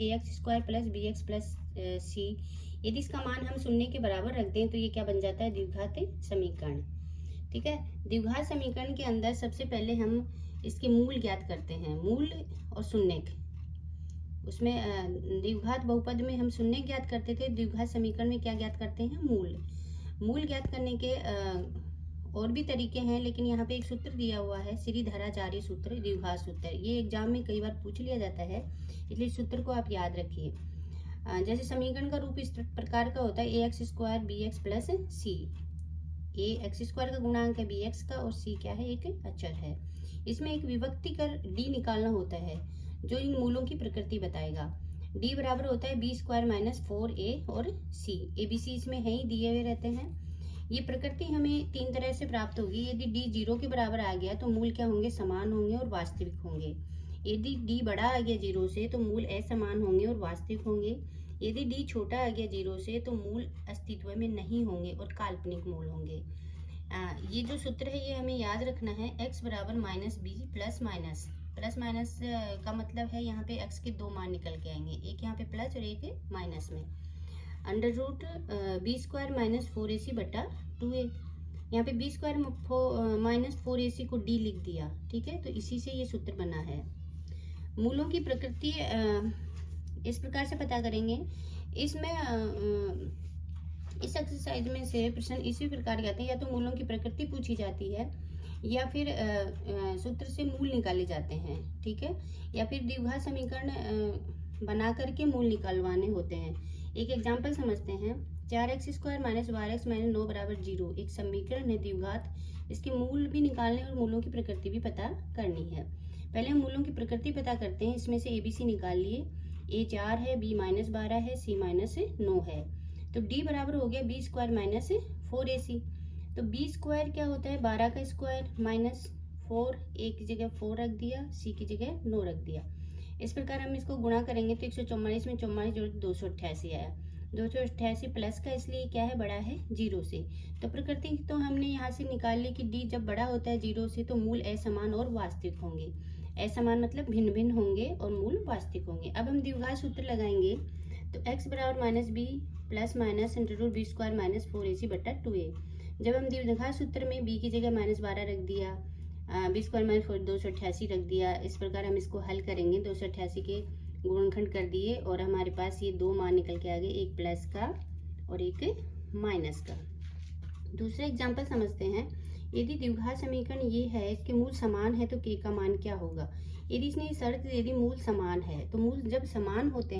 X square plus b x plus c, यदि इसका मान हम शून्य के बराबर रख दें तो ये क्या बन जाता है, द्विघात समीकरण। ठीक है, द्विघात समीकरण के अंदर सबसे पहले हम इसके मूल ज्ञात करते हैं, मूल और शून्य। उसमें द्विघात बहुपद में हम शून्य ज्ञात करते थे, द्विघात समीकरण में क्या ज्ञात करते हैं, मूल। मूल ज्ञात करने के और भी तरीके हैं, लेकिन यहाँ पे एक सूत्र दिया हुआ है, श्रीधराचार्य सूत्र, द्विघात सूत्र। ये एग्जाम में कई बार पूछ लिया जाता है, इसलिए सूत्र को आप याद रखिए। जैसे समीकरण का रूप इस प्रकार का होता है, a x square b x plus c. A x square का गुणांक है बी एक्स का, और सी क्या है, एक अचर है। इसमें एक विभक्ति कर डी निकालना होता है, जो इन मूलों की प्रकृति बताएगा। डी बराबर होता है बी स्क्वायर माइनस 4a और सी, ए बी सी इसमें है ही, दिए हुए रहते हैं। ये प्रकृति हमें तीन तरह से प्राप्त होगी। यदि डी 0 के बराबर आ गया तो मूल क्या होंगे, समान होंगे और वास्तविक होंगे। यदि डी बड़ा आ गया 0 से तो मूल असमान होंगे और वास्तविक होंगे। यदि डी छोटा आ गया 0 से तो मूल अस्तित्व में नहीं होंगे और काल्पनिक मूल होंगे। ये जो सूत्र है ये हमें याद रखना है, x बराबर minus B plus minus. Plus minus का मतलब है यहाँ पे x के दो मान निकल के आएंगे, एक यहाँ पे प्लस और एक माइनस में। Under root B square minus 4ac बटा 2a। यहाँ पे बी स्क्वायर माइनस 4ac को d लिख दिया। ठीक है, तो इसी से ये सूत्र बना है। मूलों की प्रकृति इस प्रकार से पता करेंगे। इसमें इस एक्सरसाइज में से प्रश्न इसी प्रकार के आते हैं, या तो मूलों की प्रकृति पूछी जाती है, या फिर सूत्र से मूल निकाले जाते हैं। ठीक है, या फिर द्विघात समीकरण बना करके मूल निकालवाने होते हैं। एक एग्जाम्पल समझते हैं, 4x square minus 12x minus 9 बराबर 0 एक समीकरण है द्विघात। इसके मूल भी निकालने और मूलों की प्रकृति भी पता करनी है। पहले हम मूलों की प्रकृति पता करते हैं। इसमें से ABC निकाल लिए, a 4 है, b माइनस 12 है, c माइनस 9 है। तो d बराबर हो गया b स्क्वायर माइनस 4ac। तो b स्क्वायर क्या होता है, 12 का स्क्वायर माइनस 4, a की जगह 4 रख दिया, c की जगह 9 रख दिया। इस प्रकार हम इसको गुणा करेंगे तो 144 में 44 जोड़ 288 आया। 288 प्लस का इसलिए क्या है, बड़ा है 0 से। तो प्रकृति तो हमने यहाँ से निकाल ली कि d जब बड़ा होता है 0 से तो मूल असमान और वास्तविक होंगे। असमान मतलब भिन्न भिन्न होंगे और मूल वास्तविक होंगे। अब हम द्विघात सूत्र लगाएंगे, तो x बराबर minus B plus minus under root B square minus 4ac बटा 2a। जब हम द्विघात सूत्र में b की जगह माइनस 12 रख दिया, बी स्क्वायर माइनस 288 रख दिया। इस प्रकार हम इसको हल करेंगे, 288 के गुणनखंड कर दिए और हमारे पास ये दो मान निकल के आ गए, एक प्लस का और एक माइनस का। दूसरा एग्जाम्पल समझते हैं। यदि द्विघात समीकरण ये है, इसके मूल समान है तो k का मान क्या होगा। यदि इसने शर्त यदि मूल समान है, तो मूल जब समान होते हैं